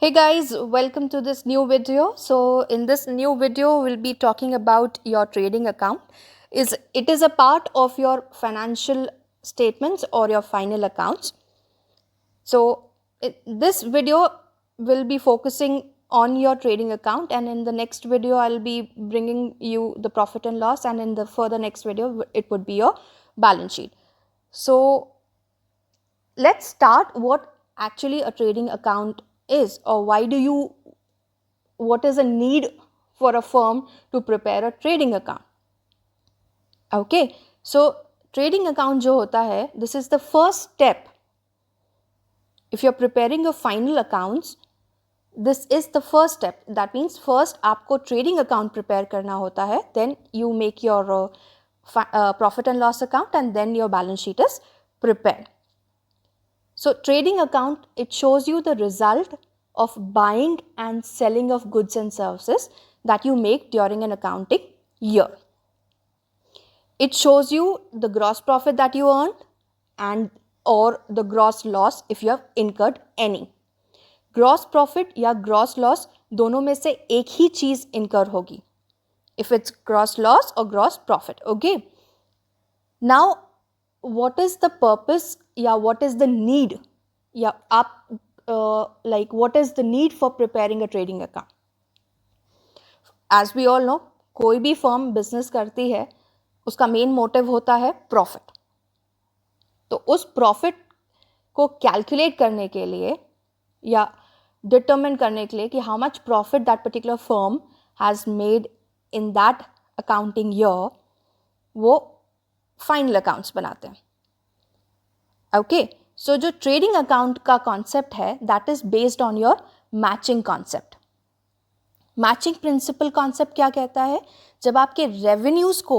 Hey guys, welcome to this new video. So in this new video, we'll be talking about your trading account. It is a part of your financial statements or your final accounts. So this video will be focusing on your trading account, and in the next video I'll be bringing you the profit and loss, and in the further next video it would be your balance sheet. So let's start what actually a trading account is, or what is a need for a firm to prepare a trading account. Okay, so trading account जो होता है, this is the first step. If you're preparing your final accounts, this is the first step. That means first आपको trading account prepare करना होता है, then you make your profit and loss account, and then your balance sheet is prepared. So trading account, it shows you the result of buying and selling of goods and services that you make during an accounting year. It shows you the gross profit that you earned and or the gross loss if you have incurred any. Gross profit या gross loss दोनों में से एक ही चीज इनकर होगी, if it's gross loss और gross profit. Okay, now what is the purpose या what is the need या आप like what is the need for preparing a trading account? As we all know, कोई भी फर्म बिजनेस करती है, उसका main motive होता है प्रॉफिट. तो उस प्रॉफिट को कैलकुलेट करने के लिए या डिटरमिन करने के लिए कि how much profit that particular firm has made in that accounting year, वो फाइनल अकाउंट्स बनाते हैं. ओके, सो जो ट्रेडिंग अकाउंट का कॉन्सेप्ट है, that is based on your matching concept. Matching principal concept क्या कहता है? जब आपके रेवेन्यूज को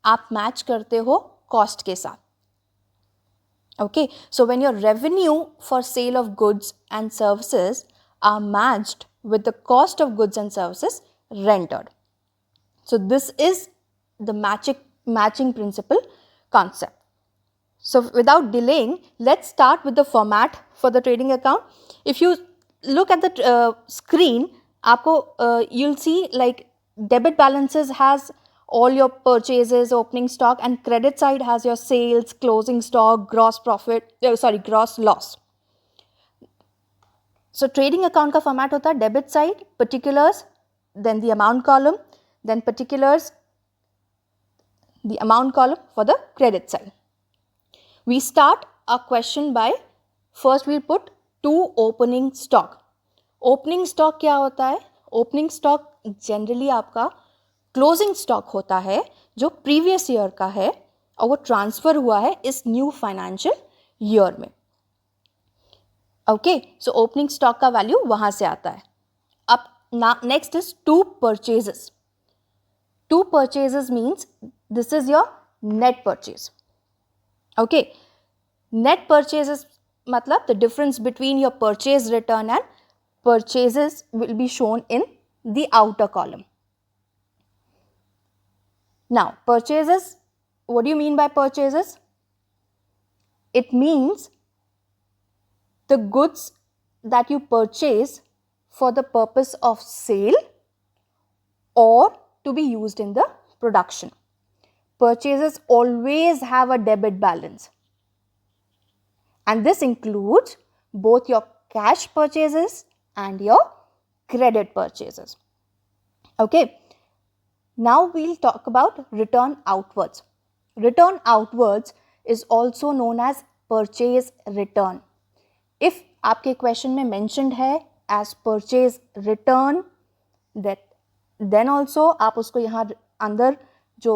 आप मैच करते हो कॉस्ट के साथ. Okay, so when your revenue for sale of goods and services are matched with the cost of goods and services rendered. So this is the matching principle concept. So without delaying, let's start with the format for the trading account. If you look at the screen, you'll see like debit balances has all your purchases, opening stock, and credit side has your sales, closing stock, gross profit, gross loss. So trading account का format होता है debit side, particulars, then the amount column, then particulars, the amount column for the credit side. We start our question by first we'll put two opening stock. Opening stock क्या होता है? Opening stock generally आपका closing stock होता है जो previous year का है और वो ट्रांसफर हुआ है इस न्यू फाइनेंशियल ईयर में. ओके, सो ओपनिंग स्टॉक का वैल्यू वहां से आता है. अब next is to purchases. To purchases means this is your net purchase. Okay, net purchases मतलब the difference between your purchase return and purchases will be shown in the outer column. Now, purchases, what do you mean by purchases? It means the goods that you purchase for the purpose of sale or to be used in the production. Purchases always have a debit balance. And this includes both your cash purchases and your credit purchases. Okay. Now we'll talk about return outwards. Return outwards is also known as purchase return. If आपके question में mentioned है as purchase return, then also आप उसको यहाँ अंदर जो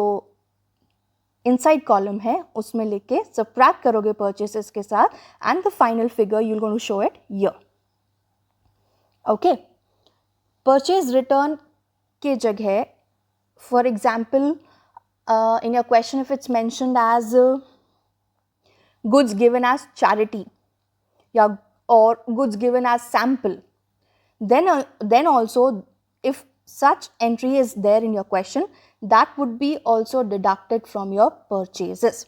inside column है उसमें लिख के subtract करोगे purchases के साथ, and the final figure you're going to show it here. Okay, purchase return के जगह, for example, in your question, if it's mentioned as goods given as charity or goods given as sample, then also if such entry is there in your question, that would be also deducted from your purchases.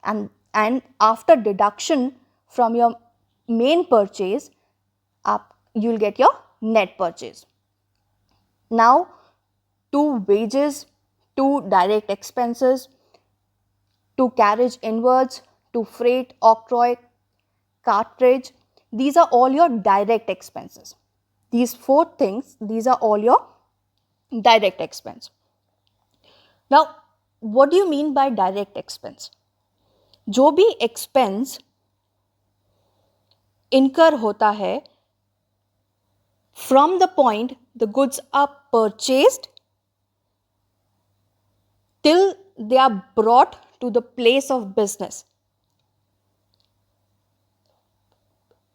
And after deduction from your main purchase, you'll get your net purchase. Now, to wages, to direct expenses, to carriage inwards, to freight, octroi, cartridge, these are all your direct expenses. These 4 things, these are all your direct expense. Now, what do you mean by direct expense? जो भी expense incur होता है from the point the goods are purchased till they are brought to the place of business.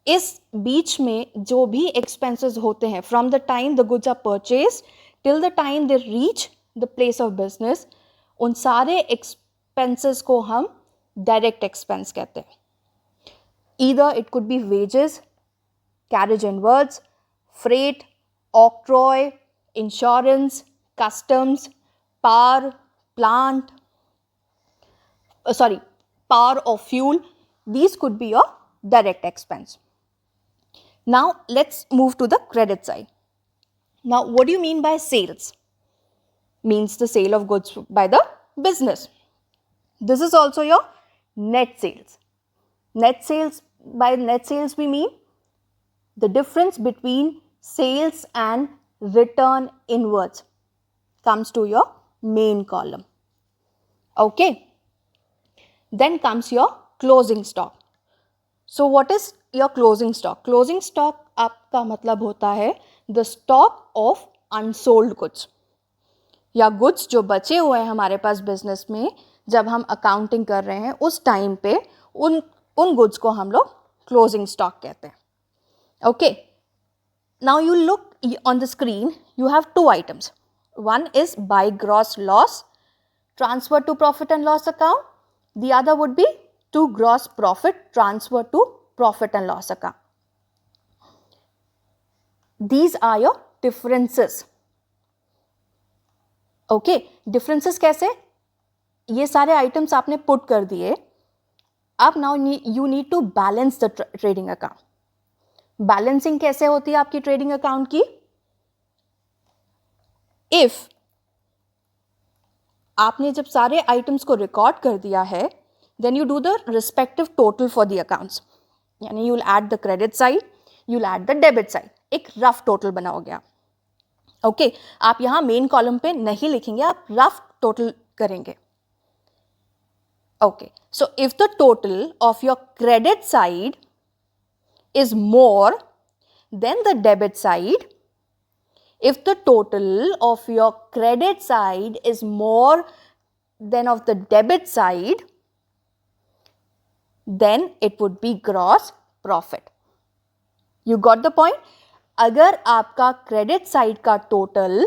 इस बीच में जो भी expenses होते हैं from the time the goods are purchased till the time they reach the place of business, उन सारे expenses को हम direct expense कहते हैं. Either it could be wages, carriage inwards, freight, octroi, insurance, customs, power, plant, power or fuel. These could be your direct expense. Now, let's move to the credit side. Now, what do you mean by sales? Means the sale of goods by the business. This is also your net sales. Net sales, by net sales we mean the difference between sales and return inwards comes to your main column. Okay. Then comes your closing stock. So what is your closing stock? Closing stock आपका मतलब होता है the stock of unsold goods, या goods जो बचे हुए हैं हमारे पास बिजनेस में जब हम अकाउंटिंग कर रहे हैं उस टाइम पे उन goods को हम लोग closing stock कहते हैं. Okay. Now you look on the screen, you have 2 items. One is by gross loss, transfer to profit and loss account. The other would be to gross profit, transfer to profit and loss account. These are your differences. Okay, differences कैसे? ये सारे items आपने put कर दिए. अब now you need to balance the trading account. Balancing कैसे होती है आपकी trading account की? If आपने जब सारे items को record कर दिया है, then you do the respective total for the accounts. यानी you'll add the credit side, you'll add the debit side. एक rough total बनाओगे आप. Okay, आप यहाँ main column पे नहीं लिखेंगे, आप rough total करेंगे. Okay, so if the total of your credit side is more than the debit side, if the total of your credit side is more than of the debit side, then it would be gross profit. You got the point? अगर आपका credit side का total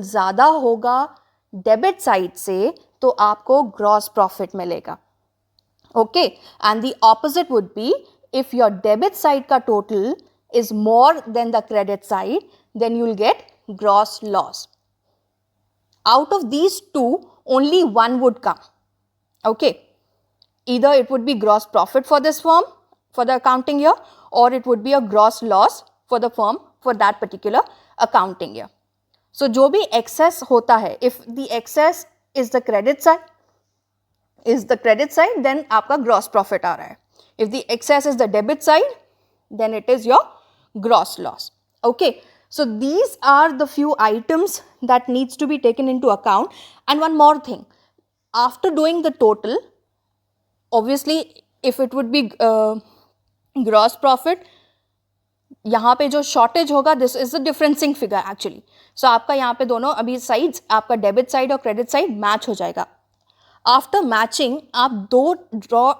ज़्यादा होगा debit side से तो आपको gross profit मिलेगा. Okay, and the opposite would be if your debit side का total is more than the credit side, then you will get gross loss. Out of these two, only one would come. Okay, either it would be gross profit for this firm for the accounting year, or it would be a gross loss for the firm for that particular accounting year. So जो भी excess होता है, if the excess is the credit side, then आपका gross profit आ रहा है. If the excess is the debit side, then it is your gross loss. Okay, so these are the few items that needs to be taken into account. And one more thing, after doing the total, obviously if it would be gross profit, यहाँ पे जो shortage होगा, this is the differencing figure actually. So आपका यहाँ पे दोनों अभी sides, आपका debit side और credit side match हो जाएगा. After matching, आप दो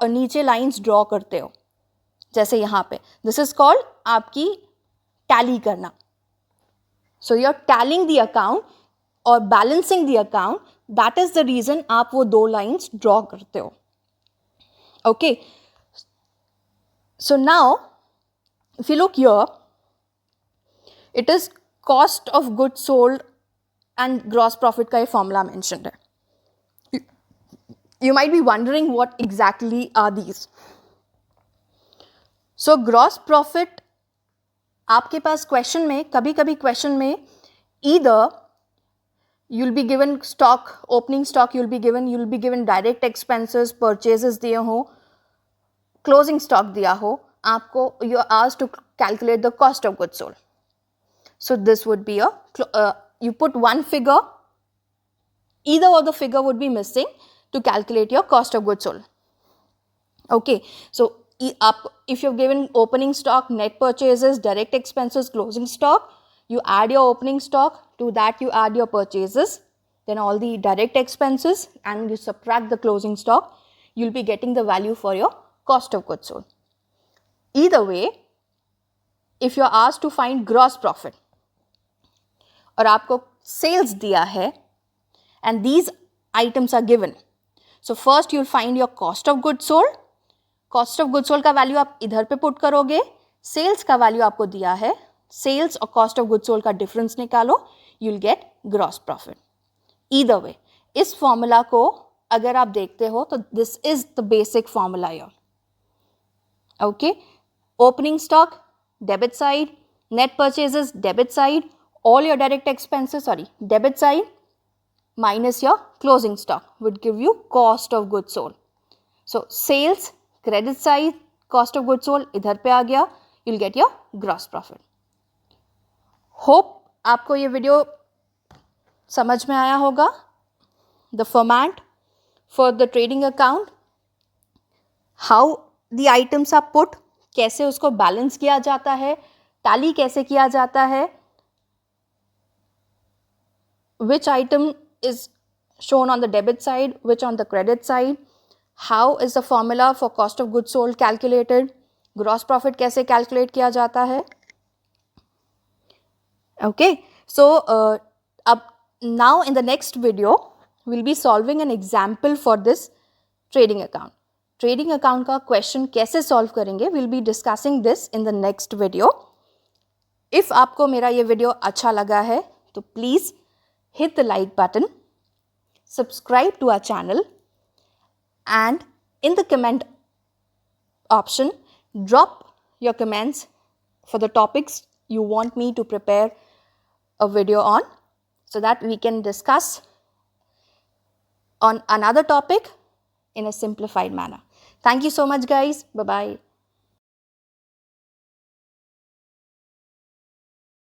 नीचे lines draw करते हो, जैसे यहाँ पे. This is called आपकी tally करना. So you're tallying the account or balancing the account. That is the reason आप वो दो lines draw करते हो. Okay. So now, if you look here, it is cost of goods sold and gross profit का ये formula mentioned है. You might be wondering what exactly are these. So gross profit आपके पास question में कभी कभी question में either you'll be given stock, opening stock you'll be given direct expenses, purchases दिए हो, closing stock दिया हो, आपको you are asked to calculate the cost of goods sold. So this would be you put one figure, either of the figure would be missing to calculate your cost of goods sold. Okay, so if you've given opening stock, net purchases, direct expenses, closing stock, you add your opening stock, to that you add your purchases, then all the direct expenses, and you subtract the closing stock, you'll be getting the value for your cost of goods sold. Either way, if you're asked to find gross profit और आपको sales दिया है and these items are given, so first you'll find your cost of goods sold. Cost of goods sold का value आप इधर पे put करोगे, sales का वैल्यू आपको दिया है, सेल्स और कॉस्ट ऑफ गुड्स सोल्ड का डिफरेंस निकालो, you will get gross profit. Either way इस फॉर्मूला को अगर आप देखते हो तो this is the basic formula your. Okay, opening stock debit side, net purchases debit side, all your direct expenses, debit side minus your closing stock would give you cost of goods sold. So sales credit side, cost of goods sold इधर पे आ गया, you'll get your gross profit. Hope आपको ये video समझ में आया होगा. The format for the trading account, how the items are put, कैसे उसको बैलेंस किया जाता है, टैली कैसे किया जाता है, which item is shown on the debit side, which on the credit side, how is the formula for cost of goods sold calculated, gross profit कैसे calculate किया जाता है. Okay, so now in the next video we'll be solving an example for this trading account. Trading account का question कैसे solve करेंगे, we'll be discussing this in the next video. If आपको मेरा ये वीडियो अच्छा लगा है तो please hit the like button, subscribe to our channel, and in the comment option drop your comments for the topics you want me to prepare a video on, so that we can discuss on another topic in a simplified manner. Thank you so much guys. Bye bye.